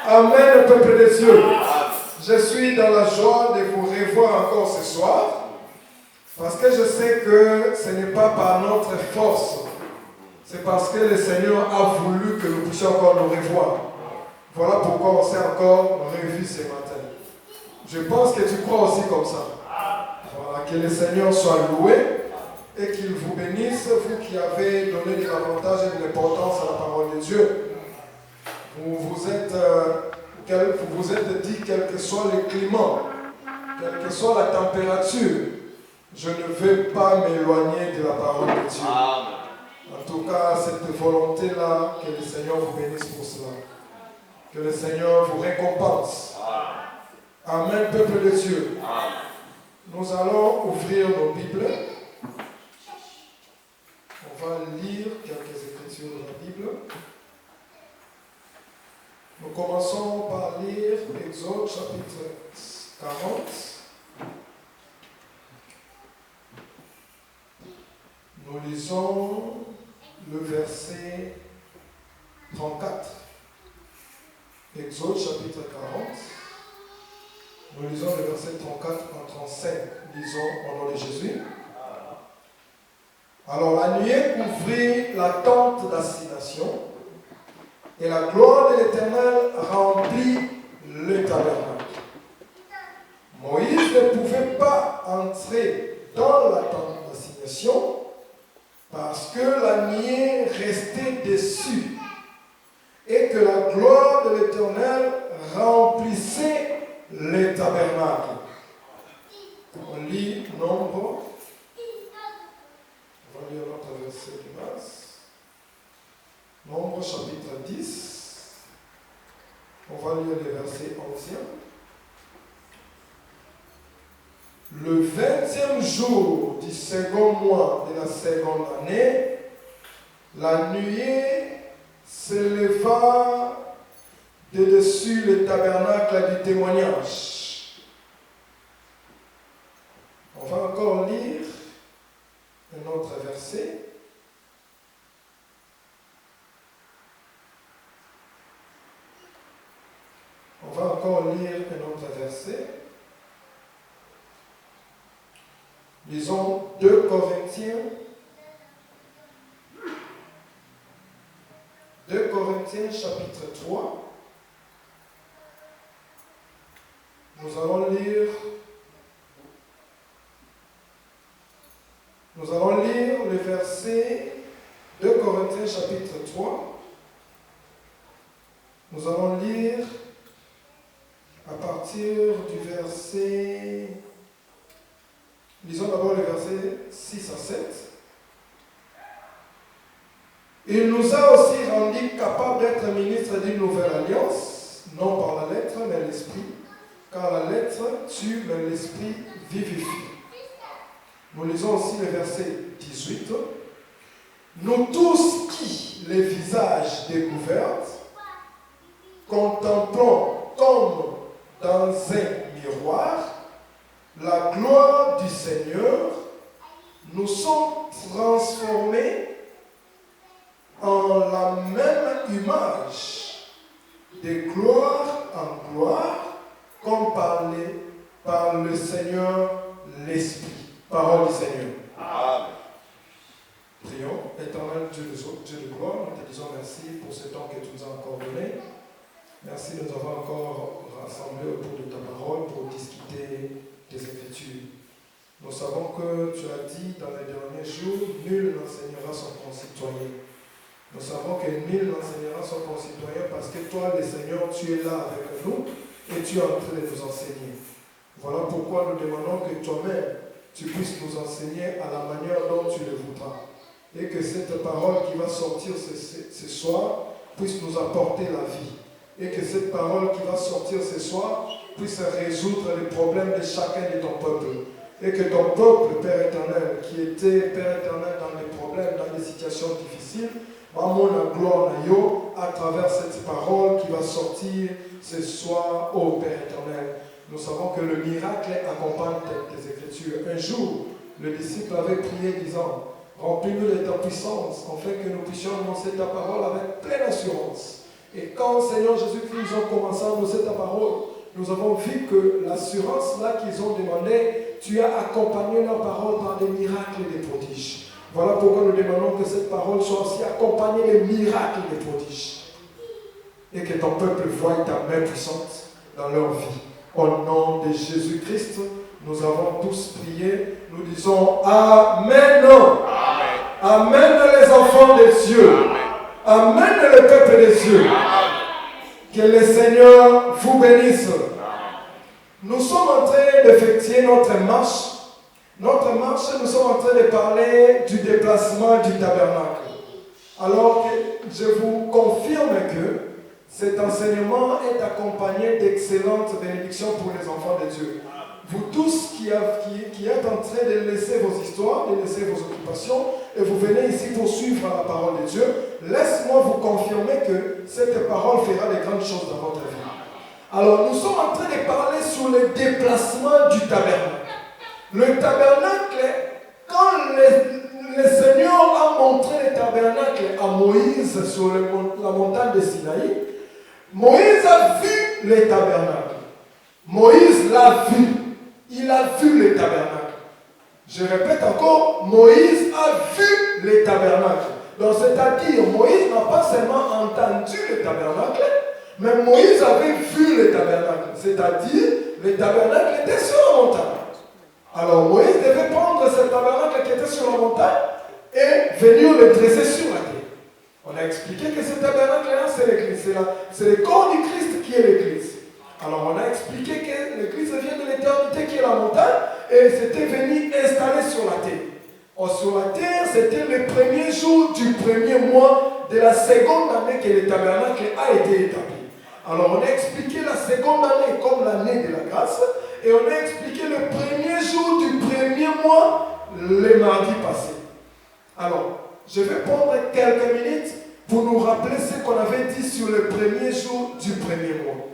Amen, peuple de Dieu. Je suis dans la joie de vous revoir encore ce soir. Parce que je sais que ce n'est pas par notre force. C'est parce que le Seigneur a voulu que nous puissions encore nous revoir. Voilà pourquoi on s'est encore revu ce matin. Je pense que tu crois aussi comme ça. Voilà, que le Seigneur soit loué et qu'il vous bénisse, vous qui avez donné de l'avantage et de l'importance à la parole de Dieu. Vous vous êtes dit, quel que soit le climat, quelle que soit la température, je ne veux pas m'éloigner de la parole de Dieu. Amen. En tout cas, cette volonté-là, que le Seigneur vous bénisse pour cela. Que le Seigneur vous récompense. Amen, peuple de Dieu. Amen. Nous allons ouvrir nos Bibles. On va lire quelques écritures de la Bible. Nous commençons par lire Exode chapitre 40. Nous lisons le verset 34. Exode chapitre 40. Nous lisons le verset 34 à 35. Lisons au nom de Jésus. Alors la nuée couvrit la tente d'assignation et la gloire de l'Éternel remplit le tabernacle. Moïse ne pouvait pas entrer dans la tente d'assignation parce que la nuée restait dessus et que la gloire de l'Éternel remplissait le tabernacle. On lit Nombre. On va lire notre verset de base. Nombre chapitre 10. On va lire le verset 11. Le 20e jour du second mois de la seconde année, la nuée s'éleva de dessus le tabernacle du témoignage. On va encore lire un autre verset. On va encore lire un autre verset. Lisons 2 Corinthiens. 2 Corinthiens chapitre 3. Nous allons lire le verset 2 Corinthiens chapitre 3. Nous allons lire à partir du verset... Lisons d'abord le verset 6 à 7. Il nous a aussi rendus capables d'être ministres d'une nouvelle alliance, non par la lettre, mais l'esprit, car la lettre tue, mais l'esprit vivifie. Nous lisons aussi le verset 18. Nous tous qui, les visages découverts, contemplons comme dans un miroir la gloire du Seigneur, nous sommes transformés en la même image, de gloire en gloire, comme par le Seigneur l'Esprit. Parole du Seigneur. Amen. Prions. Éternel Dieu de gloire, nous te disons merci pour ce temps que tu nous as encore donné. Merci de nous avoir encore rassemblés autour de ta parole pour discuter des Écritures. Nous savons que tu as dit dans les derniers jours, nul n'enseignera son concitoyen. Nous savons que nul n'enseignera son concitoyen parce que toi, le Seigneur, tu es là avec nous et tu es en train de nous enseigner. Voilà pourquoi nous demandons que toi-même, tu puisses nous enseigner à la manière dont tu le voudras. Et que cette parole qui va sortir ce soir puisse nous apporter la vie. Et que cette parole qui va sortir ce soir puisse résoudre les problèmes de chacun de ton peuple. Et que ton peuple, Père éternel, qui était, Père éternel, dans des problèmes, dans des situations difficiles, Maman la gloire à travers cette parole qui va sortir ce soir, ô Père éternel. Nous savons que le miracle accompagne tes Écritures. Un jour, le disciple avait prié disant, remplis-nous de ta puissance, afin que nous puissions annoncer ta parole avec pleine assurance. Et quand, Seigneur Jésus-Christ, ils ont commencé à annoncer ta parole, nous avons vu que l'assurance là qu'ils ont demandé, tu as accompagné leur parole par des miracles et des prodiges. Voilà pourquoi nous demandons que cette parole soit aussi accompagnée des miracles et des prodiges. Et que ton peuple voie ta main puissante dans leur vie. Au nom de Jésus-Christ, nous avons tous prié. Nous disons Amen. Amen, Amen les enfants de Dieu. Amen, Amen le peuple de Dieu. Que le Seigneur vous bénisse. Nous sommes en train d'effectuer notre marche. Notre marche, nous sommes en train de parler du déplacement du tabernacle. Alors, je vous confirme que cet enseignement est accompagné d'excellentes bénédictions pour les enfants de Dieu. Vous tous qui êtes en train de laisser vos histoires, de laisser vos occupations, et vous venez ici pour suivre la parole de Dieu, laisse-moi vous confirmer que cette parole fera de grandes choses dans votre vie. Alors, nous sommes en train de parler sur le déplacement du tabernacle. Le tabernacle, quand le Seigneur a montré le tabernacle à Moïse sur la montagne de Sinaï, Moïse a vu le tabernacle. Moïse l'a vu. Il a vu le tabernacle. Je répète encore, Moïse a vu le tabernacle. Donc, c'est-à-dire, Moïse n'a pas seulement entendu le tabernacle, mais Moïse avait vu le tabernacle. C'est-à-dire, le tabernacle était sur la montagne. Alors, Moïse devait prendre ce tabernacle qui était sur la montagne et venir le dresser sur la terre. On a expliqué que ce tabernacle-là, c'est l'Église. C'est le corps du Christ qui est l'Église. Alors, on a expliqué que l'Église vient de l'éternité qui est la montagne et c'était venu installer sur la terre. Or, sur la terre, c'était le premier jour du premier mois de la seconde année que le tabernacle a été établi. Alors, on a expliqué la seconde année comme l'année de la grâce et on a expliqué le premier jour du premier mois le mardi passé. Alors, je vais prendre quelques minutes pour nous rappeler ce qu'on avait dit sur le premier jour du premier mois.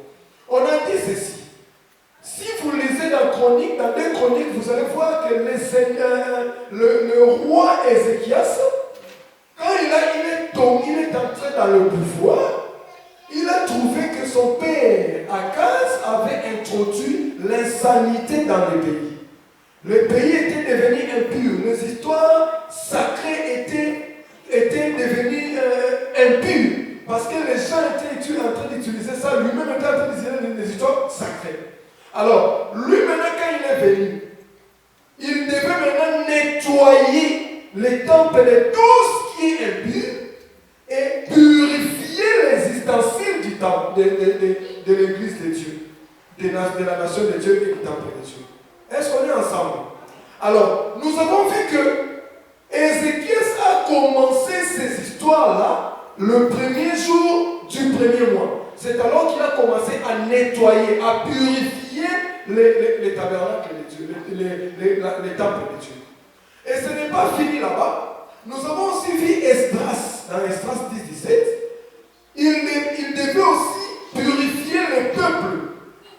On a dit ceci. Si vous lisez dans Chroniques, dans 2 Chroniques, vous allez voir que le roi Ézéchias, quand il est entré dans le pouvoir, il a trouvé que son père Akaz avait introduit l'insanité dans le pays. Le pays était devenu impur. Les histoires sacrées étaient devenues impures. Parce que les gens étaient en train d'utiliser ça. Lui-même était en train d'utiliser des histoires sacrées. Alors, lui maintenant quand il est venu, il devait maintenant nettoyer les temples de tout ce qui est impur et purifier les ustensiles du temple, de l'église de Dieu, de la nation de Dieu et du temple de Dieu. Est-ce qu'on est ensemble? Alors, nous avons vu que Ézéchias a commencé ces histoires-là le premier jour du premier mois. C'est alors qu'il a commencé à nettoyer, à purifier les tabernacles de Dieu, les temples de Dieu. Et ce n'est pas fini là-bas. Nous avons aussi vu Esdras, dans Esdras 10-17. Il devait aussi purifier le peuple.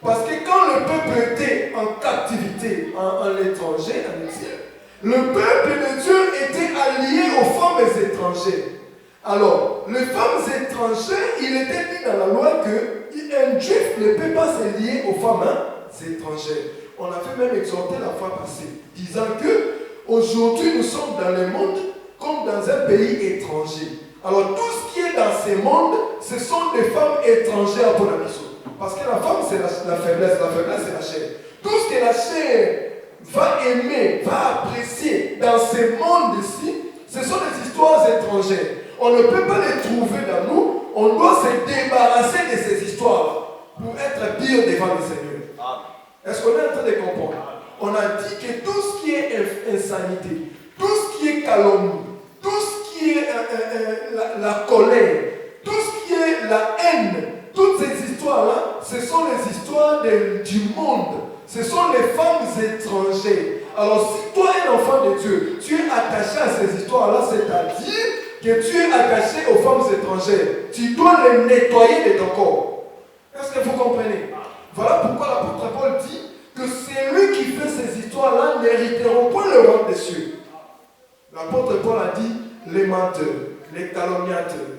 Parce que quand le peuple était en captivité, en l'étranger, en exil, le peuple de Dieu était allié aux femmes étrangères. Alors, les femmes étrangères, il était dit dans la loi qu'un juif ne peut pas se lier aux femmes étrangères. On avait même exhorté la fois passée, disant que aujourd'hui nous sommes dans le monde comme dans un pays étranger. Alors, tout ce qui est dans ces mondes, ce sont des femmes étrangères pour la mission. Parce que la femme, c'est la faiblesse c'est la chair. Tout ce que la chair va aimer, va apprécier dans ces mondes-ci, ce sont des histoires étrangères. On ne peut pas les trouver dans nous. On doit se débarrasser de ces histoires pour être pire devant le Seigneur. Est-ce qu'on est en train de comprendre? On a dit que tout ce qui est insanité, tout ce qui est calomnie, tout ce qui est la colère, tout ce qui est la haine, toutes ces histoires-là, ce sont les histoires du monde. Ce sont les femmes étrangères. Alors si toi es un enfant de Dieu, tu es attaché à ces histoires-là, c'est-à-dire que tu es attaché aux femmes étrangères. Tu dois les nettoyer de ton corps. Est-ce que vous comprenez? Voilà pourquoi l'apôtre Paul dit que celui qui fait ces histoires-là n'hériteront pas le royaume des cieux. L'apôtre Paul a dit les menteurs, les calomniateurs,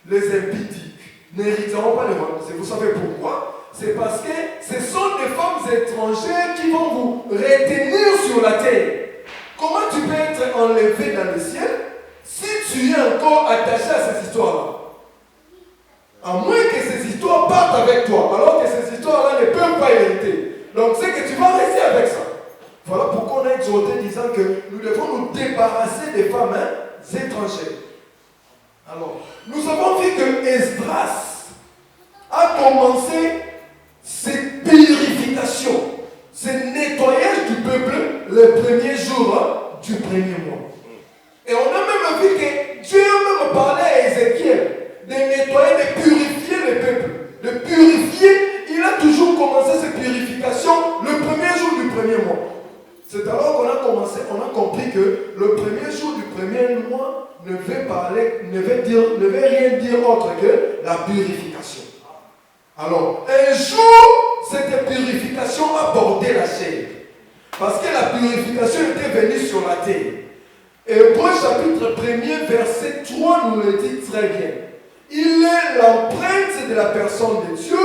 les impudiques, n'hériteront pas le royaume. Vous savez pourquoi? C'est parce que ce sont des femmes étrangères qui vont vous retenir sur la terre. Comment tu peux être enlevé dans le ciel si tu es encore attaché à ces histoires-là? À moins que ces histoires partent avec toi, alors que ces histoires-là ne peuvent pas hériter. Donc c'est que tu vas rester avec ça. Voilà pourquoi on a exhorté disant que nous devons nous débarrasser des femmes étrangères. Alors, nous avons vu que Esdras a commencé cette purification, ce nettoyage du peuple le premier jour du premier mois. Et on a même vu que Dieu a même parlé à Ézéchiel de nettoyer, de purifier le peuple. De purifier, il a toujours commencé cette purification le premier jour du premier mois. C'est alors qu'on a commencé, on a compris que le premier jour du premier mois ne veut rien dire autre que la purification. Alors, un jour, cette purification a bordé la chair. Parce que la purification était venue sur la terre. Hébreux chapitre 1er, verset 3 nous le dit très bien. Il est l'empreinte de la personne de Dieu.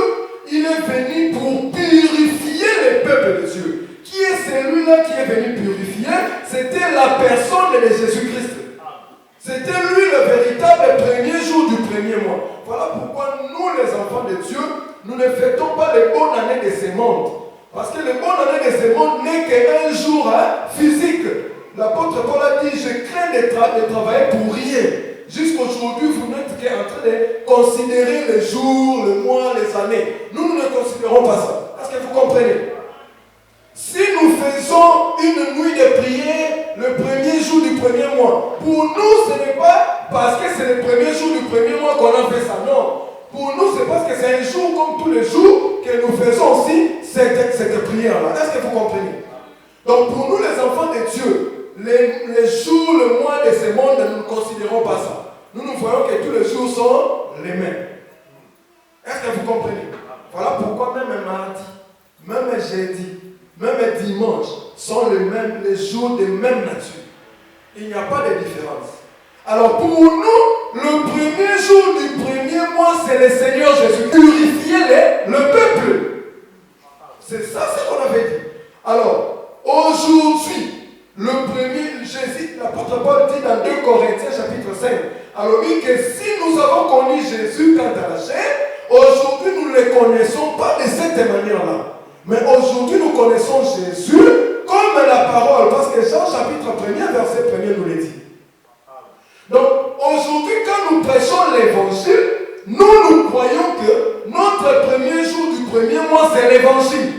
Il est venu pour purifier le peuple de Dieu. Qui est celui-là qui est venu purifier? C'était la personne de Jésus-Christ. C'était lui le véritable premier jour du premier mois. Voilà pourquoi nous, les enfants de Dieu, nous ne fêtons pas les bonnes années de ce monde. Parce que les bonnes années de ce monde n'est qu'un jour physique. L'apôtre Paul a dit, je crains de travailler pour rien. Jusqu'aujourd'hui, vous n'êtes qu'en train de considérer les jours, les mois, les années. Nous ne considérons pas ça. Est-ce que vous comprenez? Si nous faisons une nuit de prière le premier jour du premier mois, pour nous, ce n'est pas parce que c'est le premier jour du premier mois qu'on a fait ça, non. Pour nous, c'est parce que c'est un jour comme tous les jours que nous faisons aussi cette prière-là. Est-ce que vous comprenez? Donc pour nous, les enfants de Dieu, les jours, le mois de ce monde, nous ne considérons pas ça. Nous voyons que tous les jours sont les mêmes. Est-ce que vous comprenez? Voilà pourquoi même mardi, même jeudi, même dimanche sont les jours de même nature. Il n'y a pas de différence. Alors pour nous, le premier jour du premier mois, c'est le Seigneur Jésus. Purifier le peuple. C'est ça ce qu'on avait dit. Alors, aujourd'hui, le premier, Jésus, l'apôtre Paul dit dans 2 Corinthiens chapitre 5, alors oui que si nous avons connu Jésus quant à la chair, aujourd'hui nous ne le connaissons pas de cette manière-là. Mais aujourd'hui nous connaissons Jésus comme la parole, parce que Jean chapitre 1er, verset 1er nous le dit. Donc aujourd'hui quand nous prêchons l'évangile, nous croyons que notre premier jour du premier mois c'est l'évangile.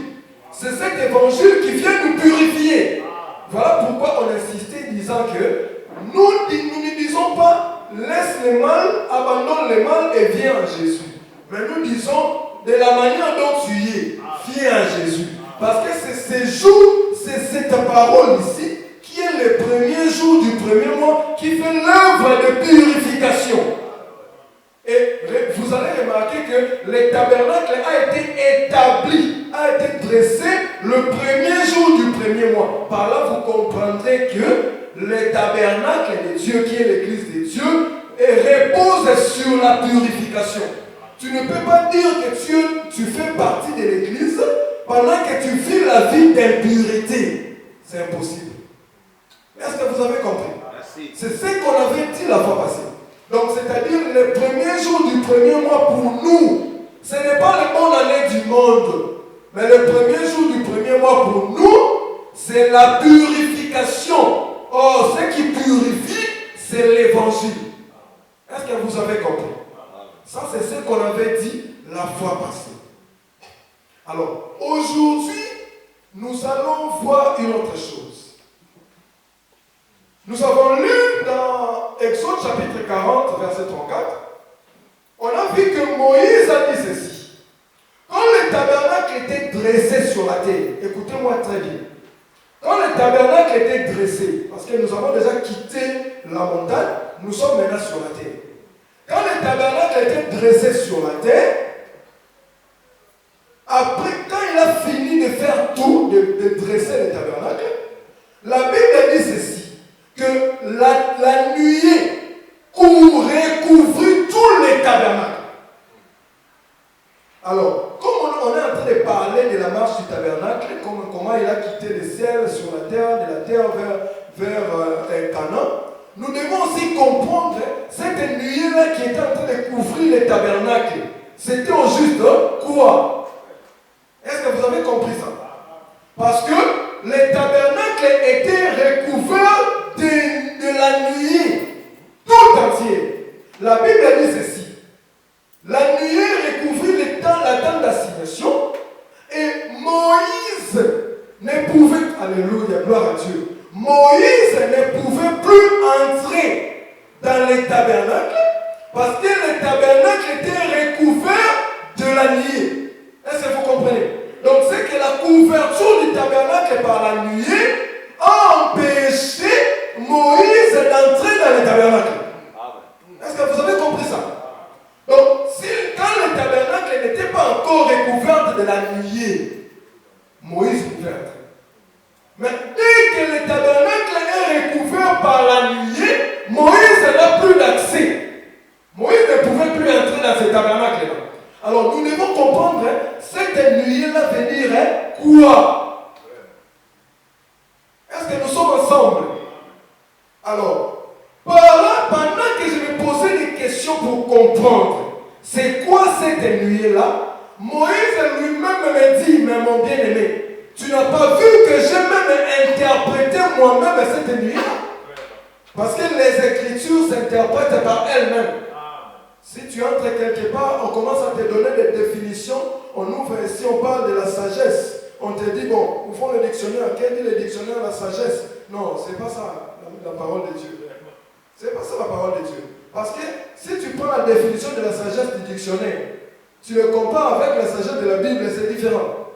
C'est cet évangile qui vient nous purifier. Voilà pourquoi on insistait disant que nous ne disons pas laisse le mal, abandonne le mal et viens à Jésus. Mais nous disons de la manière dont tu es, viens à Jésus. Parce que c'est ce jour, c'est cette parole ici qui est le premier jour du premier mois qui fait l'œuvre de purification. Et vous allez remarquer que le tabernacle a été établi, a été dressé le premier jour du premier mois. Par là, vous comprendrez que le tabernacle de Dieu, qui est l'église de Dieu, repose sur la purification. Tu ne peux pas dire que tu fais partie de l'église pendant que tu vis la vie d'impureté. C'est impossible. Est-ce que vous avez compris? Merci. C'est ce qu'on avait dit la fois passée. Donc, c'est-à-dire le premier jour du premier mois pour nous, ce n'est pas les bonnes années du monde, mais le premier jour du premier mois pour nous, c'est la purification. Or, ce qui purifie, c'est l'évangile. Est-ce que vous avez compris? Ça, c'est ce qu'on avait dit la fois passée. Alors, aujourd'hui, nous allons voir une autre chose. Nous avons lu dans Exode chapitre 40, verset 34, on a vu que Moïse a dit ceci. Quand le tabernacle était dressé sur la terre, écoutez-moi très bien, quand le tabernacle était dressé, parce que nous avons déjà quitté la montagne, nous sommes maintenant sur la terre. Quand le tabernacle était dressé sur la terre, après, quand il a fini de faire tout, de dresser le tabernacle, la Bible dit ceci, que la nuée recouvrit tous les tabernacles. on est en train de parler de la marche du tabernacle, comment il a quitté le ciel sur la terre, de la terre vers Canaan, nous devons aussi comprendre cette nuée-là qui était en train de couvrir le tabernacle. C'était au juste quoi? Est-ce que vous avez compris ça? Parce que le tabernacle était recouvert de la nuée tout entier. La Bible dit ceci. La nuée recouvrit la tente d'assignation et Moïse ne pouvait, alléluia, gloire à Dieu, Moïse ne pouvait plus entrer dans le tabernacle parce que le tabernacle était recouvert de la nuée. Est-ce que vous comprenez? Donc c'est que la couverture du tabernacle par la nuée a empêché Moïse d'entrer dans le tabernacle. Est-ce que vous avez compris ça? Donc, quand le tabernacle n'était pas encore recouvert de la nuée, Moïse pouvait entrer. Mais dès que le tabernacle est recouvert par la nuée, Moïse n'a plus d'accès. Moïse ne pouvait plus entrer dans ce tabernacle-là. Alors, nous devons comprendre cette nuée-là venir quoi? Est-ce que nous sommes ensemble? Alors, pendant que je me posais des questions pour comprendre c'est quoi cette nuée-là, Moïse lui-même me dit, mais mon bien-aimé, tu n'as pas vu que j'ai même interprété moi-même cette nuée-là? Parce que les Écritures s'interprètent par elles-mêmes. Si tu entres quelque part, on commence à te donner des définitions, on ouvre ici, on parle de la sagesse. On te dit, bon, ouvrons le dictionnaire. Quel dit le dictionnaire la sagesse? Non, c'est pas ça la parole de Dieu. C'est pas ça la parole de Dieu. Parce que si tu prends la définition de la sagesse du dictionnaire, tu le compares avec la sagesse de la Bible, c'est différent.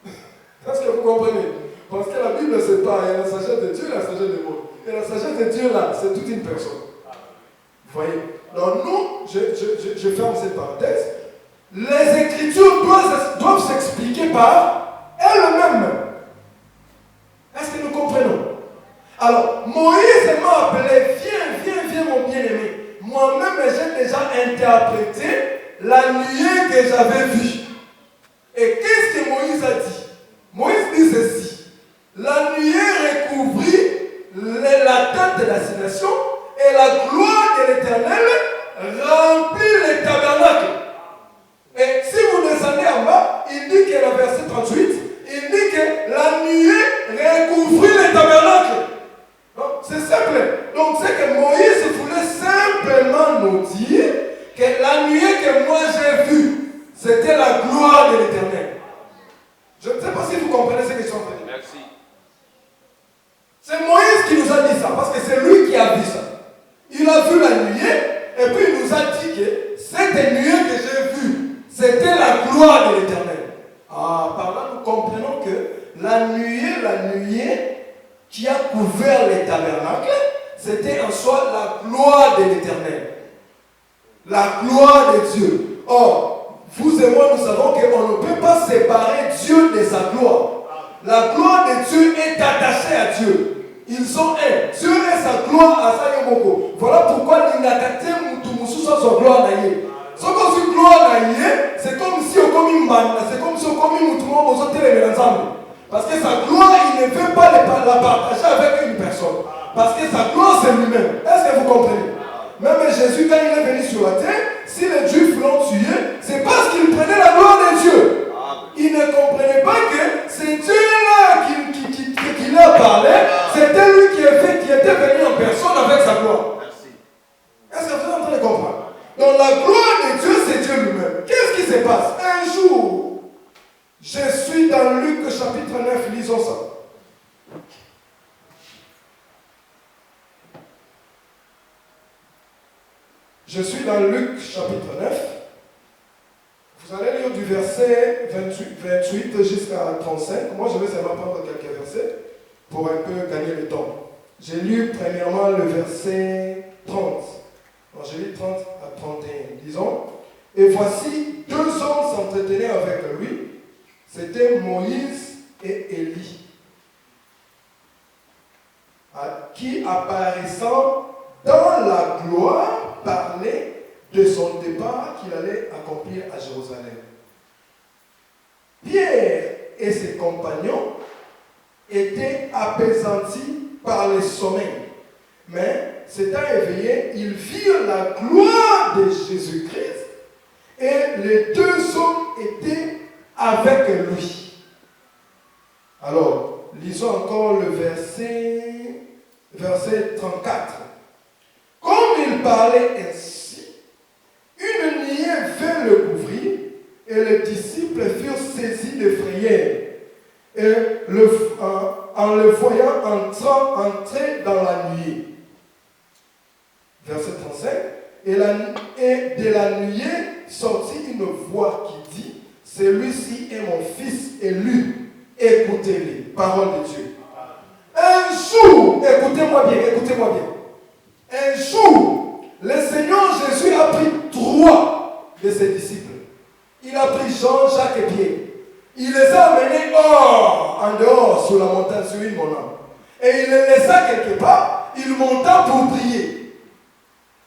Est-ce que vous comprenez? Parce que la Bible, c'est pas, il y a la sagesse de Dieu et la sagesse de l'homme. Et la sagesse de Dieu, là, c'est toute une personne. Vous voyez? Donc nous, je ferme cette parenthèse. Les Écritures doivent s'expliquer par elles-mêmes. Est-ce que nous comprenons? Alors, Moïse m'a appelé, viens mon bien-aimé. Moi-même, j'ai déjà interprété la nuée que j'avais vue. Et qu'est-ce que Moïse a dit? Moïse dit ceci. La nuée recouvrit la tente d'assignation et la gloire de l'Éternel remplit le tabernacle. Et si vous descendez en bas, il dit que le verset 38, il dit que la nuée recouvrit le tabernacle. C'est simple. Donc c'est que Moïse voulait simplement nous dire que la nuée que moi j'ai vue, c'était la gloire de l'Éternel. Je ne sais pas si vous comprenez ce que je suis en train de dire. Merci. C'est Moïse qui nous a dit ça, parce que c'est lui qui a vu ça. Il a vu la nuée, et puis il nous a dit que cette nuée que j'ai vue, c'était la gloire de l'Éternel. Ah, par là nous comprenons que la nuée qui a couvert les tabernacles, c'était en soi la gloire de l'Éternel. La gloire de Dieu. Or, vous et moi, nous savons qu'on ne peut pas séparer Dieu de sa gloire. La gloire de Dieu est attachée à Dieu. Ils sont un. Dieu est sa gloire à sa yomoko. Voilà pourquoi il n'a qu'à sa gloire naïe. Ce qu'on dit gloire naïe, c'est comme si on commis mbanda, c'est comme si on commis moutoumon aux autres ensemble. Parce que sa gloire, il ne veut pas la partager avec une personne. Parce que sa gloire, c'est lui-même. Est-ce que vous comprenez? Même Jésus, quand il est venu sur la terre, si les Juifs l'ont tué, c'est parce qu'il prenait la gloire de Dieu. Il ne comprenait pas que c'est Dieu-là qui leur parlait. C'était lui qui était venu en personne avec sa gloire. Est-ce que vous êtes en train de comprendre? Donc la gloire de Dieu, c'est Dieu lui-même. Qu'est-ce qui se passe? Un jour, je suis dans Luc chapitre 9, lisons ça. Je suis dans Luc chapitre 9. Vous allez lire du verset 28 jusqu'à 35. Moi, je vais seulement prendre quelques versets pour un peu gagner le temps. J'ai lu premièrement le verset 30. Alors, j'ai lu 30 à 31. Disons, et voici deux hommes s'entretenaient avec lui. C'était Moïse et Élie, qui apparaissant dans la gloire parlait de son départ qu'il allait accomplir à Jérusalem. compagnons étaient apaisantis par le sommeil. Mais, s'étant éveillés, ils virent la gloire de Jésus-Christ et les deux hommes étaient avec lui. Alors, lisons encore le verset 34. Comme il parlait ainsi, une nuée vint le couvrir et les disciples furent saisis de frayeur. Et en le voyant entrer dans la nuée. Verset 35. Et de la nuée sortit une voix qui dit, celui-ci est mon fils élu, écoutez-le. Parole de Dieu. Un jour, écoutez-moi bien. Un jour, le Seigneur Jésus a pris 3 de ses disciples. Il a pris Jean, Jacques et Pierre. Il les a amenés en dehors, sur la montagne, sur une montagne. Et il les laissa quelque part, il monta pour prier.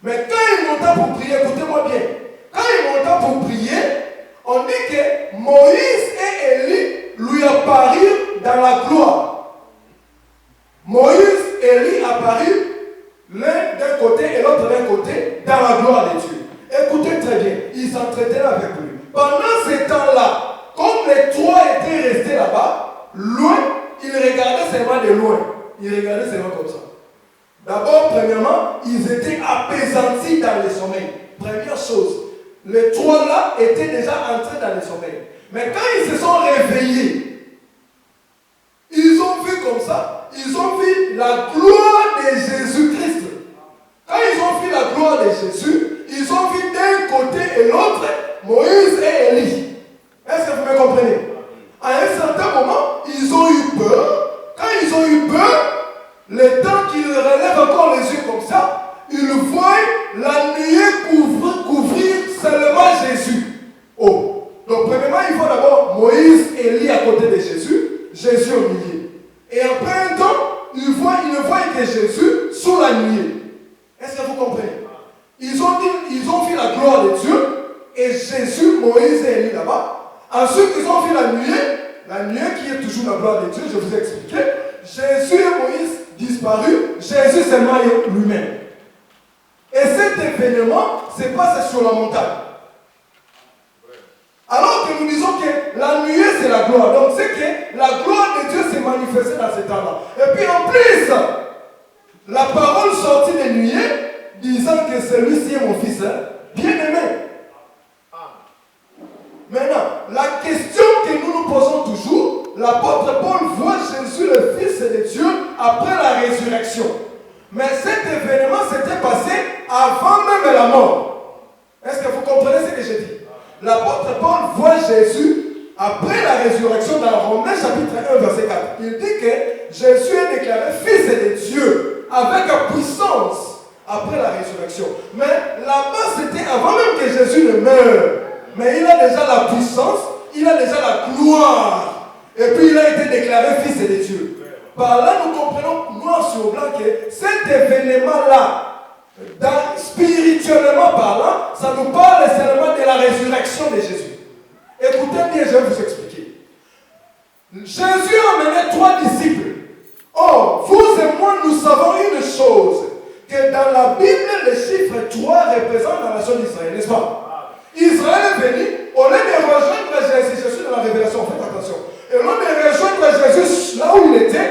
Mais quand il monta pour prier, écoutez-moi bien, quand il monta pour prier, on dit que Moïse et Élie lui apparurent dans la gloire. Moïse et Élie apparurent l'un d'un côté et l'autre d'un côté dans la gloire de Dieu. Écoutez très bien, ils s'entretenaient avec lui. Pendant ce temps-là, comme les 3 étaient restés là-bas, loin, ils regardaient seulement de loin. Ils regardaient seulement comme ça. D'abord, premièrement, ils étaient apaisantis dans le sommeil. Première chose, les 3 là étaient déjà entrés dans le sommeil. Mais quand ils se sont réveillés, ils ont vu comme ça, ils ont vu la gloire de Jésus-Christ. Quand ils ont vu la gloire de Jésus, ils ont vu d'un côté et l'autre Moïse et Élie. Est-ce que vous me comprenez? À un certain moment, ils ont eu peur. Quand ils ont eu peur, le temps qu'ils relèvent encore les yeux comme ça, ils voient la nuée couvrir seulement Jésus. Oh. Donc, premièrement, il faut d'abord Moïse et Élie à côté de Jésus, Jésus au milieu. Et après un temps, ils ne voient que Jésus sous la nuée. Est-ce que vous comprenez? Ils ont vu la gloire de Dieu et Jésus, Moïse et Élie là-bas. Ensuite, ils ont vu la nuée qui est toujours la gloire de Dieu, je vous ai expliqué. Jésus et Moïse disparus, Jésus seulement lui-même. Et cet événement se passe sur la montagne. Alors que nous disons que la nuée c'est la gloire. Donc c'est que la gloire de Dieu s'est manifestée dans ce temps-là. Et puis en plus, la parole sortit des nuées disant que celui-ci est mon fils bien-aimé. Maintenant, la question que nous nous posons toujours, l'apôtre Paul voit Jésus le Fils de Dieu après la résurrection. Mais cet événement s'était passé avant même la mort. Est-ce que vous comprenez ce que je dis? L'apôtre Paul voit Jésus après la résurrection dans Romains chapitre 1 verset 4. Il dit que Jésus est déclaré Fils de Dieu avec la puissance après la résurrection. Mais là-bas c'était avant même que Jésus ne meure. Mais il a déjà la puissance, il a déjà la gloire. Et puis il a été déclaré Fils de Dieu. Par là, nous comprenons noir sur blanc que cet événement-là, spirituellement parlant, ça nous parle seulement de la résurrection de Jésus. Écoutez bien, je vais vous expliquer. Jésus a amené 3 disciples. Or, vous et moi, nous savons une chose, que dans la Bible, le chiffre 3 représente la nation d'Israël, n'est-ce pas? Israël est venu, au lieu de rejoindre Jésus, je suis dans la révélation, faites attention. Et au lieu de rejoindre Jésus là où il était,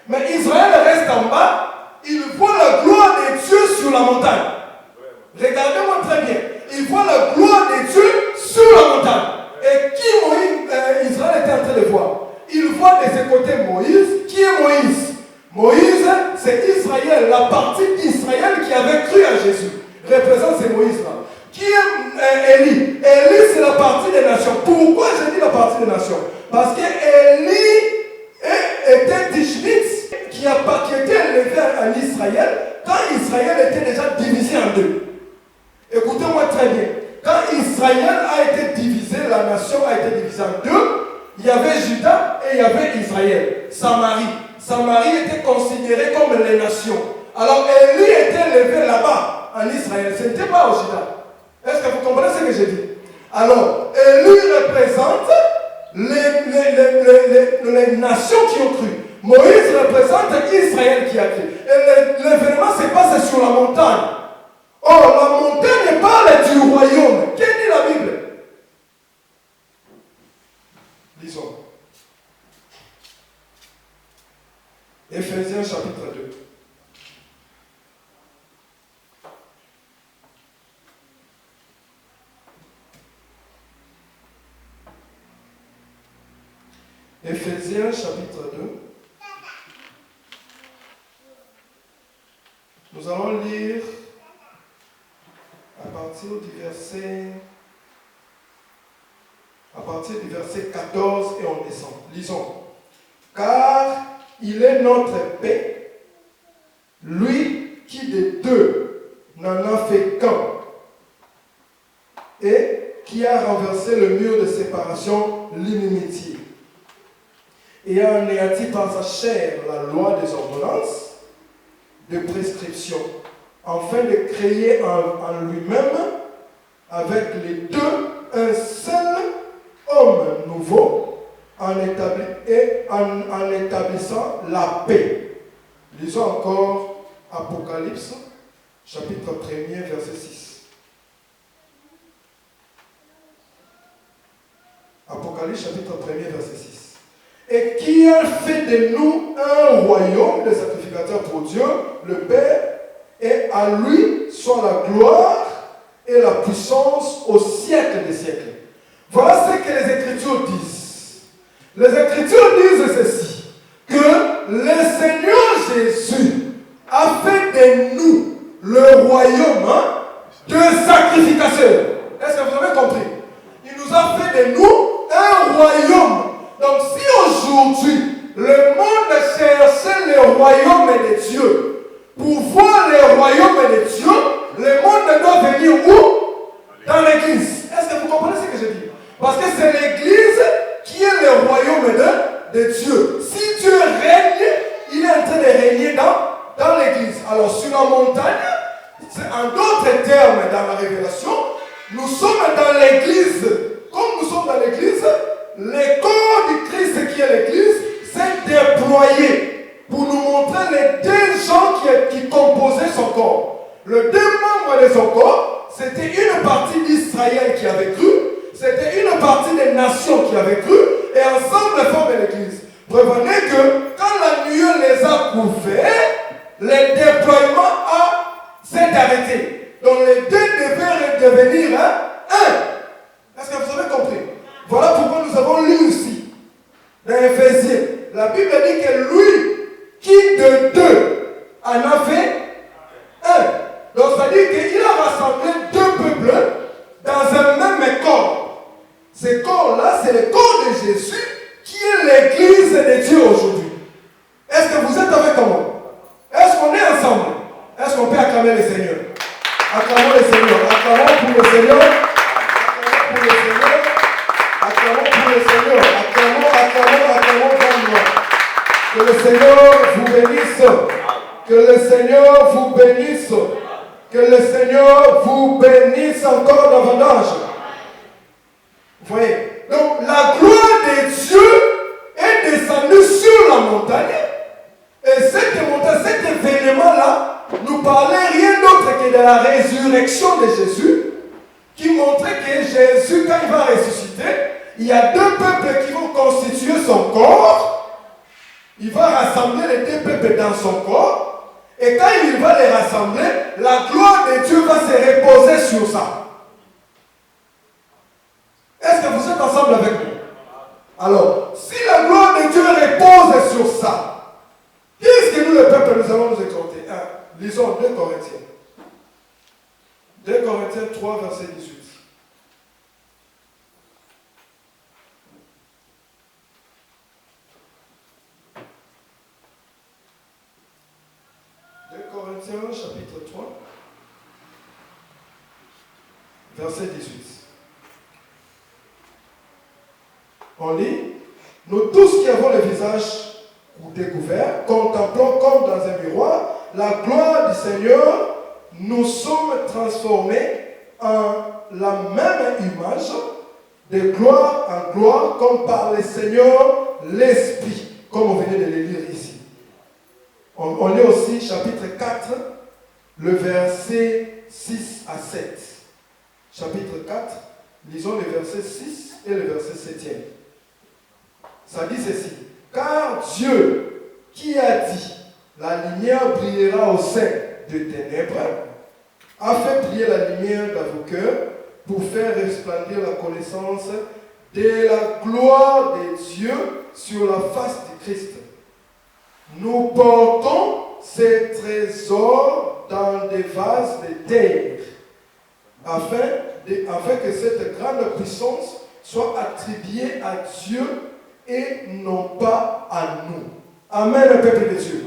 mais Israël reste en bas, il voit la gloire de Dieu sur la montagne. Regardez-moi très bien, il voit la gloire de Dieu sur la montagne. Et qui Israël était en train de voir? Il voit de ce côté Moïse. Qui est Moïse? Moïse, c'est Israël, la partie d'Israël qui avait cru à Jésus. Représente ce Moïse-là. Qui est Élie? Élie, c'est la partie des nations. Pourquoi je dis la partie des nations? Parce que Élie était Tishbitz qui était élevé en Israël quand Israël était déjà divisé en 2. Écoutez-moi très bien. Quand Israël a été divisé, la nation a été divisée en 2, il y avait Juda et il y avait Israël. Samarie était considérée comme les nations. Alors Élie était élevé là-bas en Israël. Ce n'était pas au Juda. Est-ce que vous comprenez ce que je dis? Alors, Élie représente les nations qui ont cru. Moïse représente Israël qui a cru. Et l'événement s'est passé sur la montagne. Or, la montagne parle du royaume. Qu'est-ce dit la Bible? Lisons. Éphésiens chapitre 2. Éphésiens chapitre 2. Nous allons lire à partir du verset 14 et on descend. Lisons. Car il est notre paix, lui qui des deux n'en a fait qu'un, et qui a renversé le mur de séparation, l'inimitié, et a anéanti par sa chair la loi des ordonnances de prescription, afin de créer en lui-même, avec les deux, un seul homme nouveau, en établissant la paix. Lisons encore Apocalypse, chapitre 1er, verset 6. Apocalypse, chapitre 1er, verset 6. Et qui a fait de nous un royaume de sacrificateurs pour Dieu, le Père, et à lui soit la gloire et la puissance au siècle des siècles. Voilà ce que les Écritures disent. Les Écritures disent ceci, que le Seigneur Jésus a fait de nous le royaume de sacrificateurs. Est-ce que vous avez compris? Il nous a fait de nous un royaume. Donc si aujourd'hui le monde cherchait le royaume de Dieu, pour voir le royaume de Dieu, le monde doit venir où? Dans l'église. Est-ce que vous comprenez ce que je dis? Parce que c'est l'église qui est le royaume de Dieu. Si Dieu règne, il est en train de régner dans l'église. Alors sur la montagne, c'est en d'autres termes dans la révélation, nous sommes dans l'église. Comme nous sommes dans l'église, le corps du Christ qui est l'église s'est déployé pour nous montrer les deux gens qui composaient son corps. Le deux membres de son corps, c'était une partie d'Israël qui avait cru, c'était une partie des nations qui avaient cru, et ensemble forment l'église. Prévenez que quand la nuée les a couverts, le déploiement s'est arrêté. Donc les deux devaient devenir un. Est-ce que vous avez compris? Voilà pourquoi nous avons lu ici, dans Éphésiens, la Bible dit que lui, qui de deux en a fait un. Donc ça dit qu'il a rassemblé deux peuples dans un même corps. Ce corps-là, c'est le corps de Jésus qui est l'église de Dieu aujourd'hui. Est-ce que vous êtes avec moi? Est-ce qu'on est ensemble? Est-ce qu'on peut acclamer le Seigneur? Acclamons le Seigneur. Acclamons pour le Seigneur. Acclamons pour le Seigneur. Acclamons pour le Seigneur. Acclamons vraiment. Que le Seigneur vous bénisse. Que le Seigneur vous bénisse. Que le Seigneur vous bénisse encore davantage. Vous voyez? Donc la gloire de Dieu est descendue sur la montagne. Et cette montagne, cet événement-là, nous parlait rien d'autre que de la résurrection de Jésus, qui montrait que Jésus, quand il va ressusciter, il y a deux peuples qui vont constituer son corps. Il va rassembler les deux peuples dans son corps. Et quand il va les rassembler, la gloire de Dieu va se reposer sur ça. Est-ce que vous êtes ensemble avec moi? Alors, si la gloire de Dieu repose sur ça, qu'est-ce que nous, le peuple, nous allons nous exhorter? Lisons 2 Corinthiens. 2 Corinthiens 3, verset 18. 2 Corinthiens, chapitre 3, verset 18. On lit, nous tous qui avons le visage découvert, contemplons comme dans un miroir la gloire du Seigneur, nous sommes transformés en la même image de gloire en gloire, comme par le Seigneur l'Esprit, comme on venait de le lire ici. On lit aussi chapitre 4, le verset 6 à 7. Chapitre 4, lisons le verset 6 et le verset 7. Ça dit ceci. Car Dieu, qui a dit, la lumière brillera au sein des ténèbres, a fait briller la lumière dans vos cœurs pour faire resplendir la connaissance de la gloire de Dieu sur la face de Christ. Nous portons ces trésors dans des vases de terre, afin que cette grande puissance soit attribuée à Dieu et non pas à nous. Amen, le peuple de Dieu.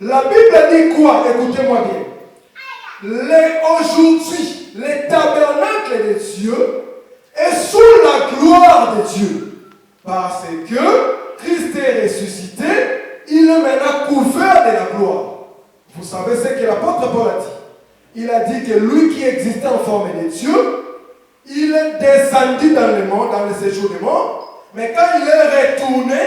La Bible dit quoi? Écoutez-moi bien. Aujourd'hui, le tabernacle de Dieu est sous la gloire de Dieu. Parce que Christ est ressuscité, il est maintenant couvert de la gloire. Vous savez ce que l'apôtre Paul a dit. Il a dit que lui qui existait en forme de Dieu, il est descendu dans le monde, dans le séjour du monde, mais quand il est retourné,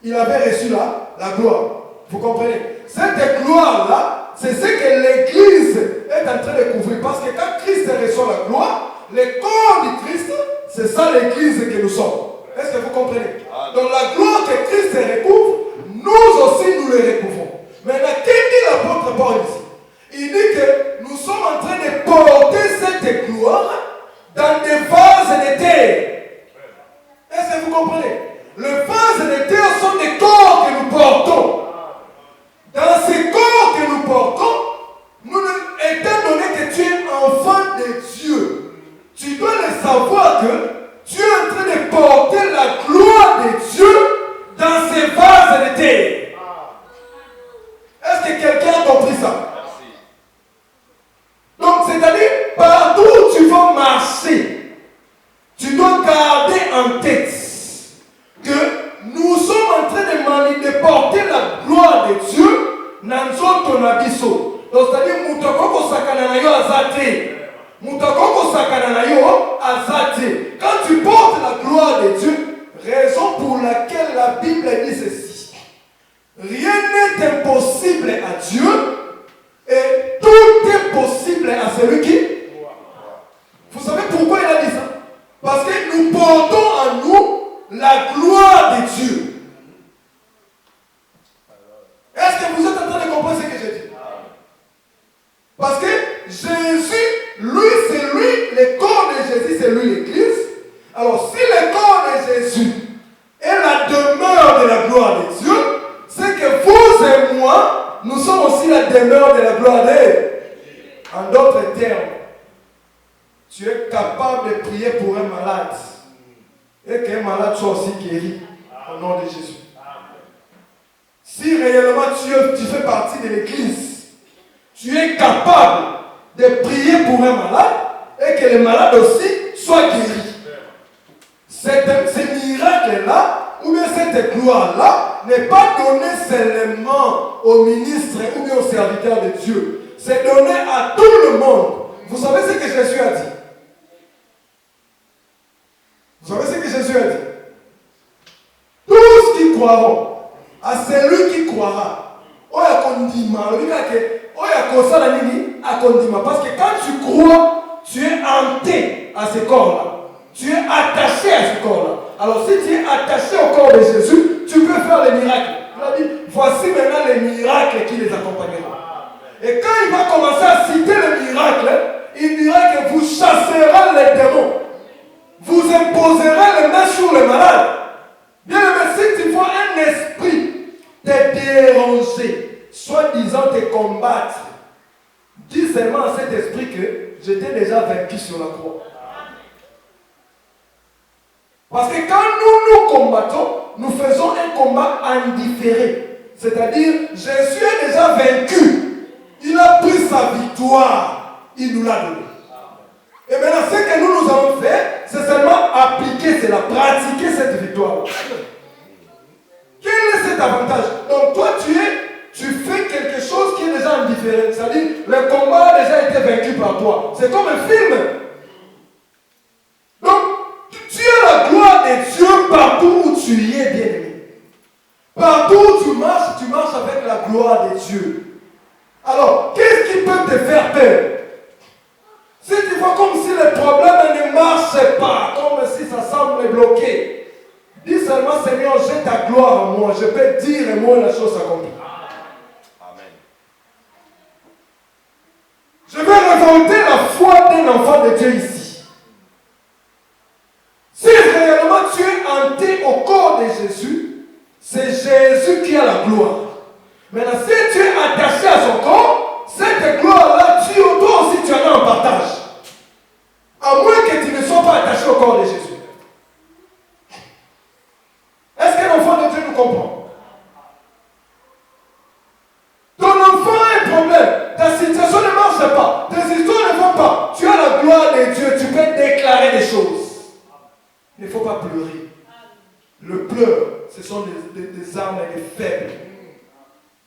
il avait reçu la gloire. Vous comprenez? Cette gloire-là, c'est ce que l'Église est en train de couvrir. Parce que quand Christ reçoit la gloire, le corps du Christ, c'est ça l'Église que nous sommes. Est-ce que vous comprenez? Donc la gloire que Christ recouvre, nous aussi nous le recouvrons. Maintenant, qu'est-ce que dit l'apôtre Paul ici? Il dit que nous sommes en train de porter cette gloire dans des vases de terre. Est-ce que vous comprenez? Les vases de terre sont des corps que nous portons. Dans ces corps que nous portons, étant donné que tu es enfant de Dieu, tu dois le savoir que tu es en train de porter la gloire de Dieu dans ces vases de terre. Est-ce que quelqu'un a compris ça? Donc, c'est-à-dire, partout où tu vas marcher, tu dois garder en tête que nous sommes en train de porter la gloire de Dieu dans notre abisso. Donc, c'est-à-dire, mutakoko sakana na yo azate. Mutakoko sakana na yo azate. Quand tu portes la gloire de Dieu, raison pour laquelle la Bible dit ceci. Rien n'est impossible à Dieu et tout est possible à celui qui. Vous savez pourquoi il a dit ça? Parce que nous portons en nous la gloire de Dieu. Est-ce que vous êtes en train de comprendre ce que j'ai dit? Parce que Jésus, lui, c'est lui, le corps de Jésus, c'est lui l'Église. Alors, si le corps de Jésus est la demeure de la gloire de Dieu, c'est que vous et moi, nous sommes aussi la demeure de la gloire de Dieu. En d'autres termes, tu es capable de prier pour un malade et qu'un malade soit aussi guéri au nom de Jésus. Si réellement tu fais partie de l'Église, tu es capable de prier pour un malade et que le malade aussi soit guéri. Ce miracle-là, ou bien cette gloire-là, n'est pas donné seulement aux ministres ou bien aux serviteurs de Dieu. C'est donné à tout le monde. Vous savez ce que Jésus a dit? Vous savez ce que Jésus a dit? Tous qui croiront, à celui qui croira, oya kondima, parce que quand tu crois, tu es hanté à ce corps-là. Tu es attaché à ce corps-là. Alors si tu es attaché au corps de Jésus, tu peux faire les miracles. Il a dit, voici maintenant les miracles qui les accompagneront. Et quand il va commencer à citer les miracles, il dira que vous chasserez les démons. Vous imposerez les mains sur les malades. Bien aimé, si tu vois un esprit te déranger, soi-disant te combattre, dis seulement à cet esprit que j'étais déjà vaincu sur la croix. Parce que quand nous combattons, nous faisons un combat indifféré. C'est-à-dire, Jésus est déjà vaincu. Il a pris sa victoire. Il nous l'a donné. Et maintenant, ce que nous avons fait, c'est seulement appliquer cela, pratiquer cette victoire. Quel est cet avantage? Donc toi, tu fais quelque chose qui est déjà indifférent. C'est-à-dire, le combat a déjà été vaincu par toi. C'est comme un film. Donc, tu gloire de Dieu. Alors, qu'est-ce qui peut te faire peur? Si tu vois comme si le problème ne marche pas, comme si ça semble bloqué, dis seulement, Seigneur, j'ai ta gloire en moi. Je peux dire et moi la chose s'accomplit. Amen. Je vais révolter la foi d'un enfant de Dieu ici. Si réellement tu es hanté au corps de Jésus, c'est Jésus qui a la gloire. Maintenant, si tu es attaché à son corps, cette gloire-là, toi aussi tu en as en partage. À moins que tu ne sois pas attaché au corps de Jésus. Est-ce qu'un enfant de Dieu nous comprend? Ton enfant a un problème. Ta situation ne marche pas. Tes histoires ne vont pas. Tu as la gloire de Dieu. Tu peux déclarer des choses. Il ne faut pas pleurer. Le pleur, ce sont des armes et des faibles.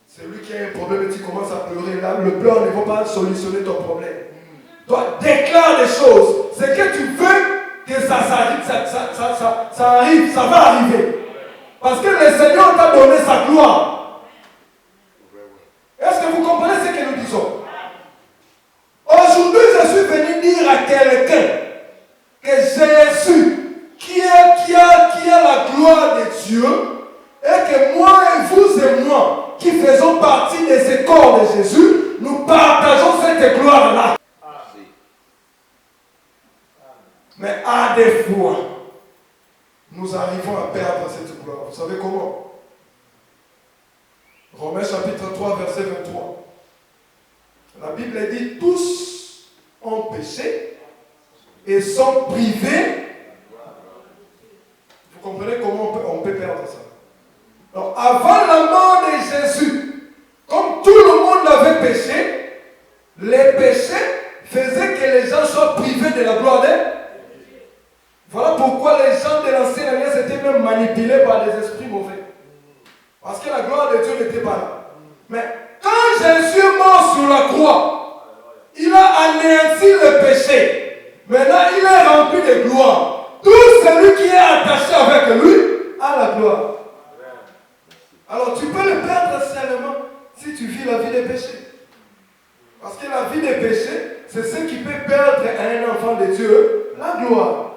Celui qui a un problème et tu commences à pleurer, là, le pleur ne va pas solutionner ton problème. Toi, déclare des choses. Ce que tu veux que ça arrive, ça va arriver. Parce que le Seigneur t'a donné sa gloire. Est-ce que vous comprenez ce que nous disons? Aujourd'hui, je suis venu dire à quelqu'un que Jésus, qui a la gloire de Dieu, et que moi et vous et moi, qui faisons partie de ce corps de Jésus, nous partageons cette gloire-là. Mais à des fois, nous arrivons à perdre cette gloire. Vous savez comment? Romains chapitre 3, verset 23. La Bible dit, tous ont péché et sont privés. Vous comprenez comment on peut perdre ça? Alors, avant la mort de Jésus, comme tout le monde avait péché, les péchés faisaient que les gens soient privés de la gloire de Dieu. Voilà pourquoi les gens de l'ancienne alliance étaient même manipulés par des esprits mauvais. Parce que la gloire de Dieu n'était pas là. Mais quand Jésus est mort sur la croix, il a anéanti le péché. Maintenant, il est rempli de gloire. Tout celui qui est attaché avec lui a la gloire. Alors tu peux le perdre seulement si tu vis la vie des péchés. Parce que la vie des péchés, c'est ce qui peut perdre à un enfant de Dieu la gloire.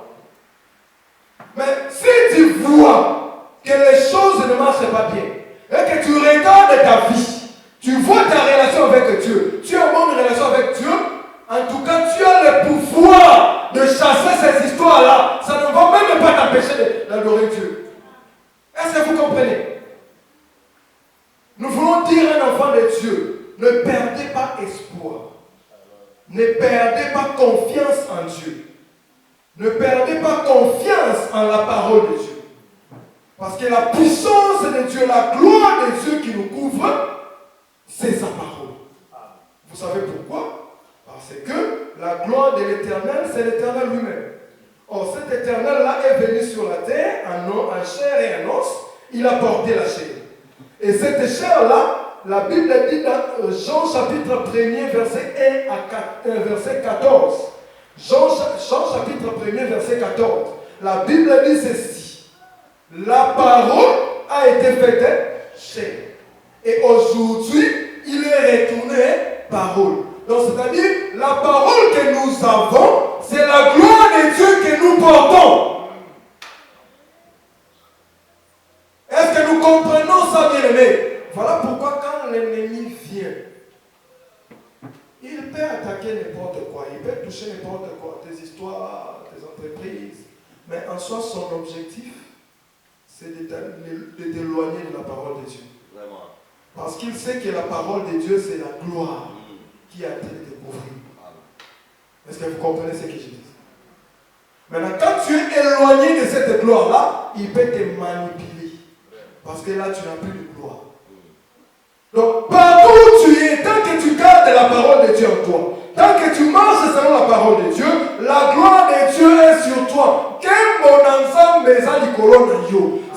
Mais si tu vois que les choses ne marchent pas bien, et que tu regardes ta vie, tu vois ta relation avec Dieu, tu as une bonne relation avec Dieu, en tout cas tu as le pouvoir de chasser ces histoires-là. Ça ne va même pas t'empêcher d'adorer Dieu. Est-ce que vous comprenez? Nous voulons dire à un enfant de Dieu, ne perdez pas espoir. Ne perdez pas confiance en Dieu. Ne perdez pas confiance en la parole de Dieu. Parce que la puissance de Dieu, la gloire de Dieu qui nous couvre, c'est sa parole. Vous savez pourquoi? Parce que la gloire de l'Éternel, c'est l'Éternel lui-même. Or, cet Éternel-là est venu sur la terre, en chair et en os, il a porté la chair. Et cette chair-là, la Bible dit dans Jean chapitre 1er, verset 1 à verset 14. Jean chapitre 1er, verset 14. La Bible dit ceci. La parole a été faite chair. Et aujourd'hui, il est retourné parole. Donc, c'est-à-dire, la parole que nous avons, c'est la gloire de Dieu que nous portons. Est-ce que nous comprenons ça, bien-aimés? Voilà pourquoi quand l'ennemi vient, il peut attaquer n'importe quoi, il peut toucher n'importe quoi, des histoires, des entreprises, mais en soi, son objectif, c'est de t'éloigner de la parole de Dieu. Vraiment. Parce qu'il sait que la parole de Dieu, c'est la gloire qui a été découverte. Est-ce que vous comprenez ce que je dis? Maintenant, quand tu es éloigné de cette gloire-là, il peut te manipuler. Parce que là, tu n'as plus de gloire. Donc, partout où tu es, tant que tu gardes la parole de Dieu en toi, tant que tu marches selon la parole de Dieu, la gloire de Dieu est sur toi.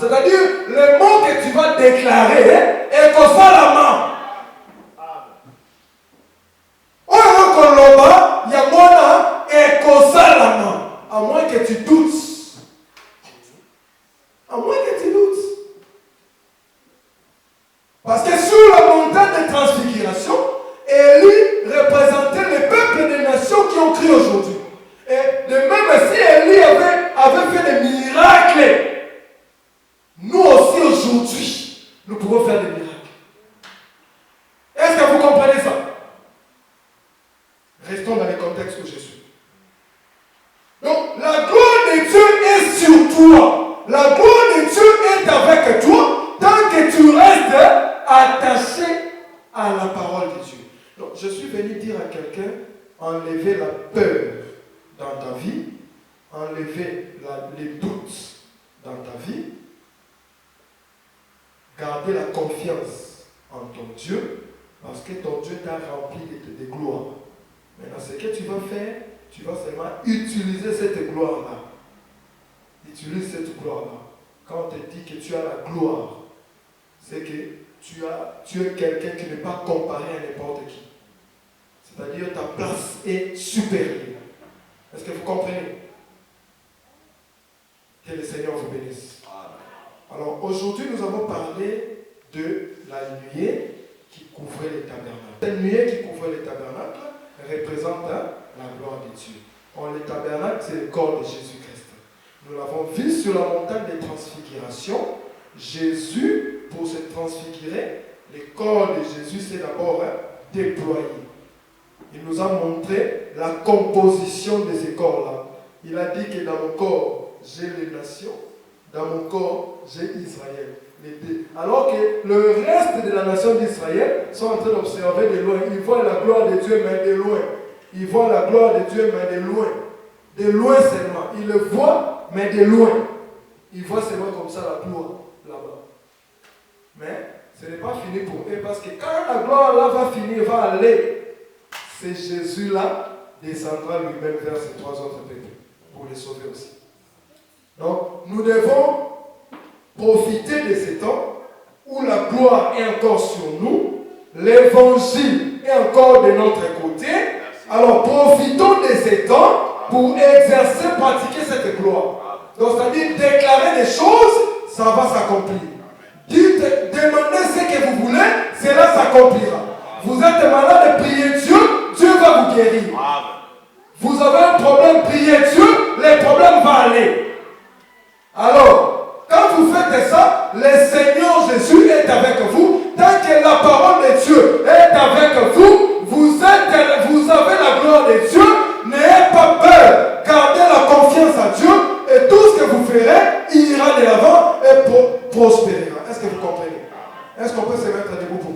C'est-à-dire, le mot que tu vas déclarer est comme ça la main. À moins que tu doutes. À moins que tu doutes. Parce que sur la montagne de garder la confiance en ton Dieu parce que ton Dieu t'a rempli de gloire. Maintenant, ce que tu vas faire, tu vas seulement utiliser cette gloire-là. Utilise cette gloire-là. Quand on te dit que tu as la gloire, c'est que tu es quelqu'un qui n'est pas comparé à n'importe qui. C'est-à-dire ta place est supérieure. Est-ce que vous comprenez? Que le Seigneur vous bénisse. Alors aujourd'hui, nous avons parlé de la nuée qui couvrait les tabernacles. Cette nuée qui couvrait les tabernacles représente la gloire de Dieu. Or, le tabernacle, c'est le corps de Jésus-Christ. Nous l'avons vu sur la montagne des transfigurations. Jésus, pour se transfigurer, le corps de Jésus s'est d'abord déployé. Il nous a montré la composition de ce corps-là. Il a dit que dans mon corps, j'ai les nations, dans mon corps, j'ai Israël. Les deux. Alors que le reste de la nation d'Israël sont en train d'observer de loin. Ils voient la gloire de Dieu, mais de loin. Ils voient la gloire de Dieu, mais de loin. De loin seulement. Ils le voient, mais de loin. Ils voient seulement comme ça la gloire là-bas. Mais ce n'est pas fini pour eux parce que quand la gloire là va finir, va aller, c'est Jésus-là descendra lui-même vers ces trois autres peuples pour les sauver aussi. Donc, nous devons profiter de ce temps où la gloire est encore sur nous, l'évangile est encore de notre côté. Alors, profitons de ce temps pour exercer, pratiquer cette gloire. Donc, c'est-à-dire déclarer des choses, ça va s'accomplir. Dites, demandez ce que vous voulez, cela s'accomplira. Vous êtes malade, priez Dieu, Dieu va vous guérir. Vous avez un problème, priez Dieu, le problème va aller. Alors, quand vous faites ça, le Seigneur Jésus est avec vous. Tant que la parole de Dieu est avec vous, vous avez la gloire de Dieu. N'ayez pas peur. Gardez la confiance à Dieu et tout ce que vous ferez ira de l'avant et prospérera. Est-ce que vous comprenez? Est-ce qu'on peut se mettre debout pour